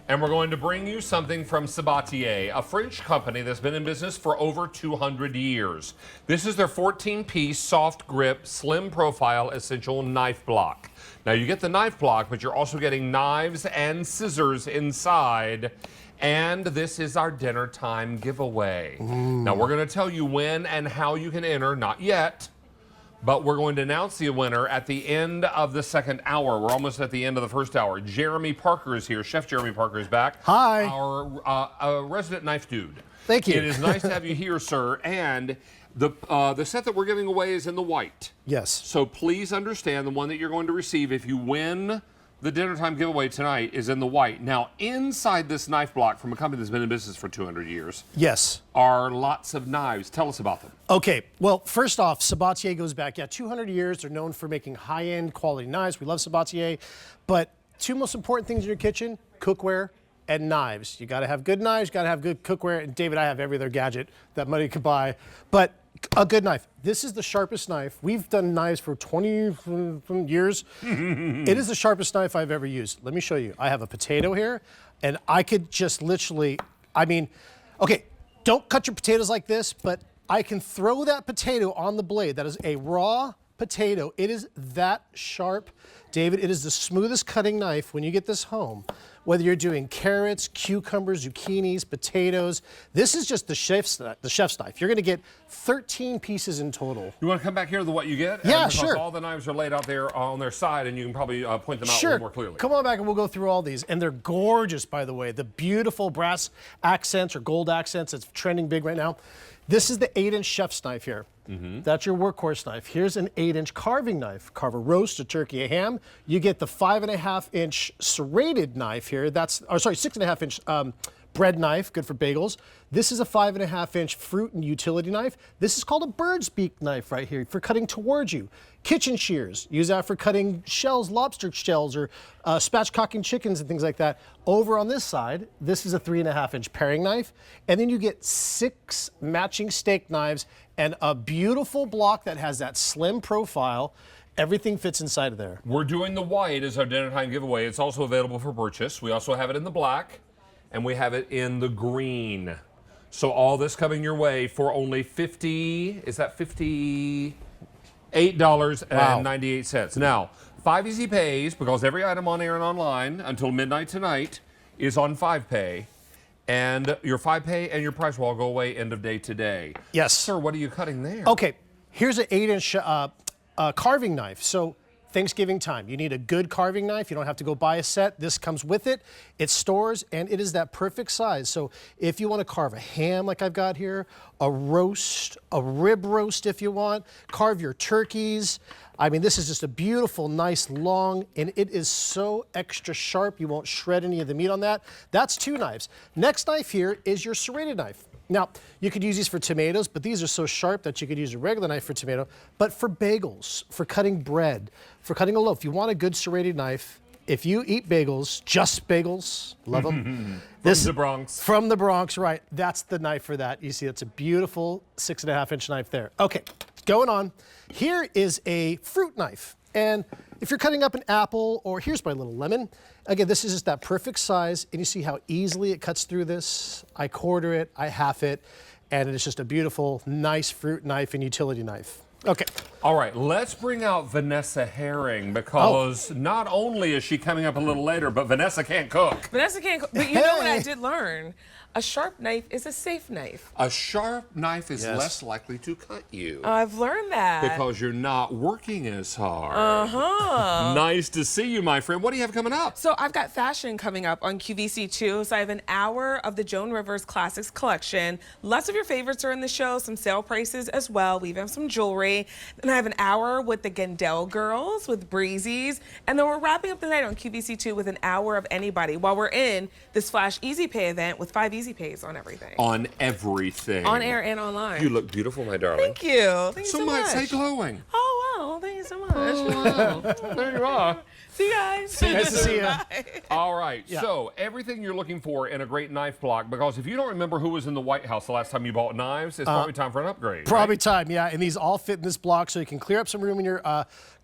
And we're going to bring you something from Sabatier, a French company that's been in business for over 200 years. This is their 14-piece soft grip, slim profile essential knife block. Now you get the knife block, but you're also getting knives and scissors inside. And this is our dinner time giveaway. Now we're going to tell you when and how you can enter, not yet. But we're going to announce the winner at the end of the second hour. We're almost at the end of the first hour. Jeremy Parker is here. Chef Jeremy Parker is back. Hi. Our resident knife dude. Thank you. It is nice to have you here, sir. And the set that we're giving away is in the white. Yes. So please understand the one that you're going to receive if you win the dinner time giveaway tonight is in the white. Now, inside this knife block from a company that's been in business for 200 years, yes, are lots of knives. Tell us about them. Okay, well, first off, Sabatier goes back, 200 years. They're known for making high-end quality knives. We love Sabatier. But two most important things in your kitchen, cookware and knives. You gotta have good knives, you gotta have good cookware. And David, I have every other gadget that money could buy. But a good knife. This is the sharpest knife. We've done knives for 20 years. It is the sharpest knife I've ever used. Let me show you. I have a potato here, and I could just literally, okay, don't cut your potatoes like this, but I can throw that potato on the blade. That is a raw potato. It is that sharp. David, it is the smoothest cutting knife when you get this home. Whether you're doing carrots, cucumbers, zucchinis, potatoes, this is just the chef's knife. You're gonna get 13 pieces in total. You wanna come back here to what you get? Yeah, because sure. All the knives are laid out there on their side and you can probably point them out a little more clearly. Come on back and we'll go through all these. And they're gorgeous, by the way. The beautiful brass accents or gold accents, it's trending big right now. This is the 8-inch chef's knife here. That's your workhorse knife. Here's an 8-inch carving knife. Carve a roast, a turkey, a ham. You get the 5.5-inch serrated knife here. That's, 6.5-inch bread knife, good for bagels. This is a 5.5-inch fruit and utility knife. This is called a bird's beak knife right here for cutting towards you. Kitchen shears, use that for cutting shells, lobster shells, or spatchcocking chickens and things like that. Over on this side, this is a 3.5-inch paring knife. And then you get 6 matching steak knives and a beautiful block that has that slim profile. Everything fits inside of there. We're doing the white as our dinner time giveaway. It's also available for purchase. We also have it in the black and we have it in the green. So all this coming your way for only $58.98. Now, 5 easy pays because every item on air and online until midnight tonight is on 5-pay. And your 5-pay and your price will all go away end of day today. Yes. Sir, what are you cutting there? Okay, here's an 8-inch carving knife. So Thanksgiving time, you need a good carving knife. You don't have to go buy a set. This comes with it. It stores, and it is that perfect size. So if you want to carve a ham like I've got here, a roast, a rib roast if you want, carve your turkeys. This is just a beautiful, nice, long, and it is so extra sharp, you won't shred any of the meat on that. That's 2 knives. Next knife here is your serrated knife. Now, you could use these for tomatoes, but these are so sharp that you could use a regular knife for tomato. But for bagels, for cutting bread, for cutting a loaf, you want a good serrated knife. If you eat bagels, just bagels, love them. From the Bronx. From the Bronx, right. That's the knife for that. You see, it's a beautiful 6.5-inch knife there. Okay, going on. Here is a fruit knife. And if you're cutting up an apple, or here's my little lemon. Again, this is just that perfect size, and you see how easily it cuts through this. I quarter it, I half it, and it's just a beautiful, nice fruit knife and utility knife. Okay. All right, let's bring out Vanessa Herring because not only is she coming up a little later, but Vanessa can't cook. Vanessa can't cook, but you know what I did learn? A sharp knife is a safe knife. A sharp knife is less likely to cut you. I've learned that. Because you're not working as hard. Nice to see you, my friend. What do you have coming up? So I've got fashion coming up on QVC too. So I have an hour of the Joan Rivers Classics collection. Lots of your favorites are in the show, some sale prices as well. We even have some jewelry. Then I have an hour with the Gendel girls with Breezies. And then we're wrapping up the night on QVC 2 with an hour of anybody while we're in this Flash Easy Pay event with 5 easy pays on everything. On everything. On air and online. You look beautiful, my darling. Thank you. Thank you so Some much. might say glowing. Oh, wow. Thank you so much. Oh, wow. There you are. See you guys. See you Nice to see you. Bye. All right, Yeah. so everything you're looking for in a great knife block, because if you don't remember who was in the White House the last time you bought knives, it's probably time for an upgrade. Probably right? time, yeah. And these all fit in this block, so you can clear up some room in your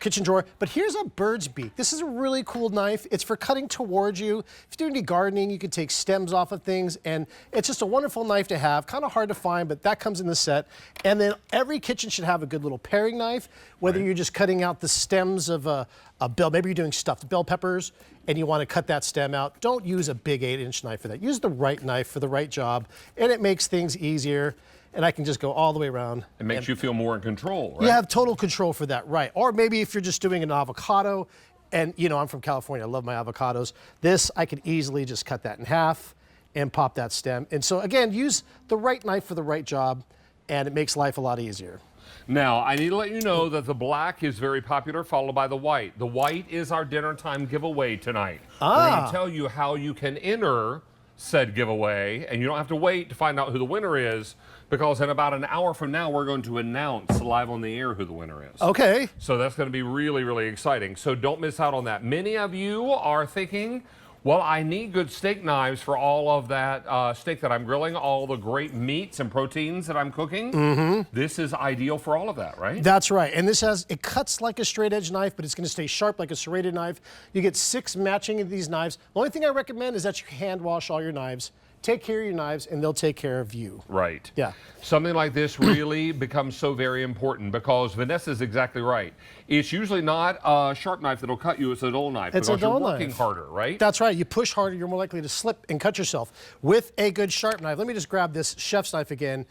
kitchen drawer. But here's a bird's beak. This is a really cool knife. It's for cutting towards you. If you do any gardening, you can take stems off of things, and it's just a wonderful knife to have. Kind of hard to find, but that comes in the set. And then every kitchen should have a good little paring knife, whether you're just cutting out the stems of a bell. Maybe you're doing stuffed bell peppers, and you want to cut that stem out. Don't use a big 8-inch knife for that. Use the right knife for the right job, and it makes things easier. And I can just go all the way around. It makes you feel more in control, right? You have total control for that, right? Or maybe if you're just doing an avocado, and you know, I'm from California, I love my avocados. This, I could easily just cut that in half and pop that stem. And so again, use the right knife for the right job, and it makes life a lot easier. Now, I need to let you know that the black is very popular, followed by the white. The white is our dinner time giveaway tonight. We're going to tell you how you can enter said giveaway, and you don't have to wait to find out who the winner is, because in about an hour from now, we're going to announce live on the air who the winner is. Okay. So that's going to be really, really exciting. So don't miss out on that. Many of you are thinking, well, I need good steak knives for all of that steak that I'm grilling, all the great meats and proteins that I'm cooking. This is ideal for all of that, right? That's right. And this it cuts like a straight edge knife, but it's going to stay sharp like a serrated knife. You get 6 matching of these knives. The only thing I recommend is that you hand wash all your knives. Take care of your knives, and they'll take care of you. Right. Yeah. Something like this really becomes so very important, because Vanessa's exactly right. It's usually not a sharp knife that'll cut you, it's a dull knife. It's a because dull you're working knife. harder, right? That's right. You push harder, you're more likely to slip and cut yourself. With a good sharp knife, let me just grab this chef's knife again,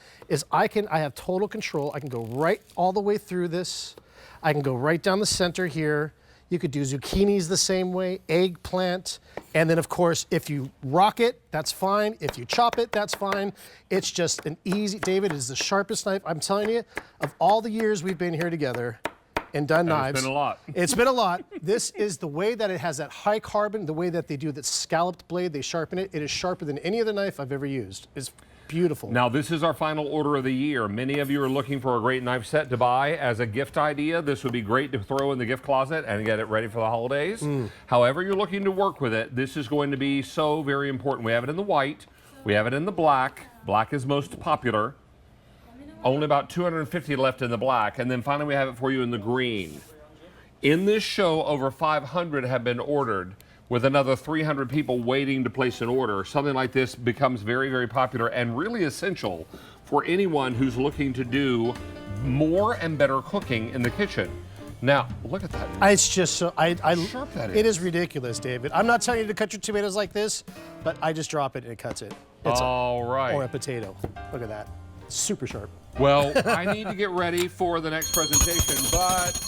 I have total control. I can go right all the way through this. I can go right down the center here. You could do zucchinis the same way, eggplant, and then of course, if you rock it, that's fine. If you chop it, that's fine. It's just an easy, David is the sharpest knife, I'm telling you, of all the years we've been here together and done knives. It's been a lot. It's been a lot. This is the way that it has that high carbon, the way that they do that scalloped blade, they sharpen it. It is sharper than any other knife I've ever used. It's beautiful. Now, this is our final order of the year. Many of you are looking for a great knife set to buy as a gift idea. This would be great to throw in the gift closet and get it ready for the holidays. However you're looking to work with it, this is going to be so very important. We have it in the white. We have it in the black. Black is most popular. Only about 250 left in the black. And then finally, we have it for you in the green. In this show, over 500 have been ordered, with another 300 people waiting to place an order. Something like this becomes very, very popular and really essential for anyone who's looking to do more and better cooking in the kitchen. Now, look at that. It's just so, Sharp that it is. is ridiculous, David. I'm not telling you to cut your tomatoes like this, but I just drop it and it cuts it. It's All right. or a potato. Look at that. Super sharp. Well, I need to get ready for the next presentation, but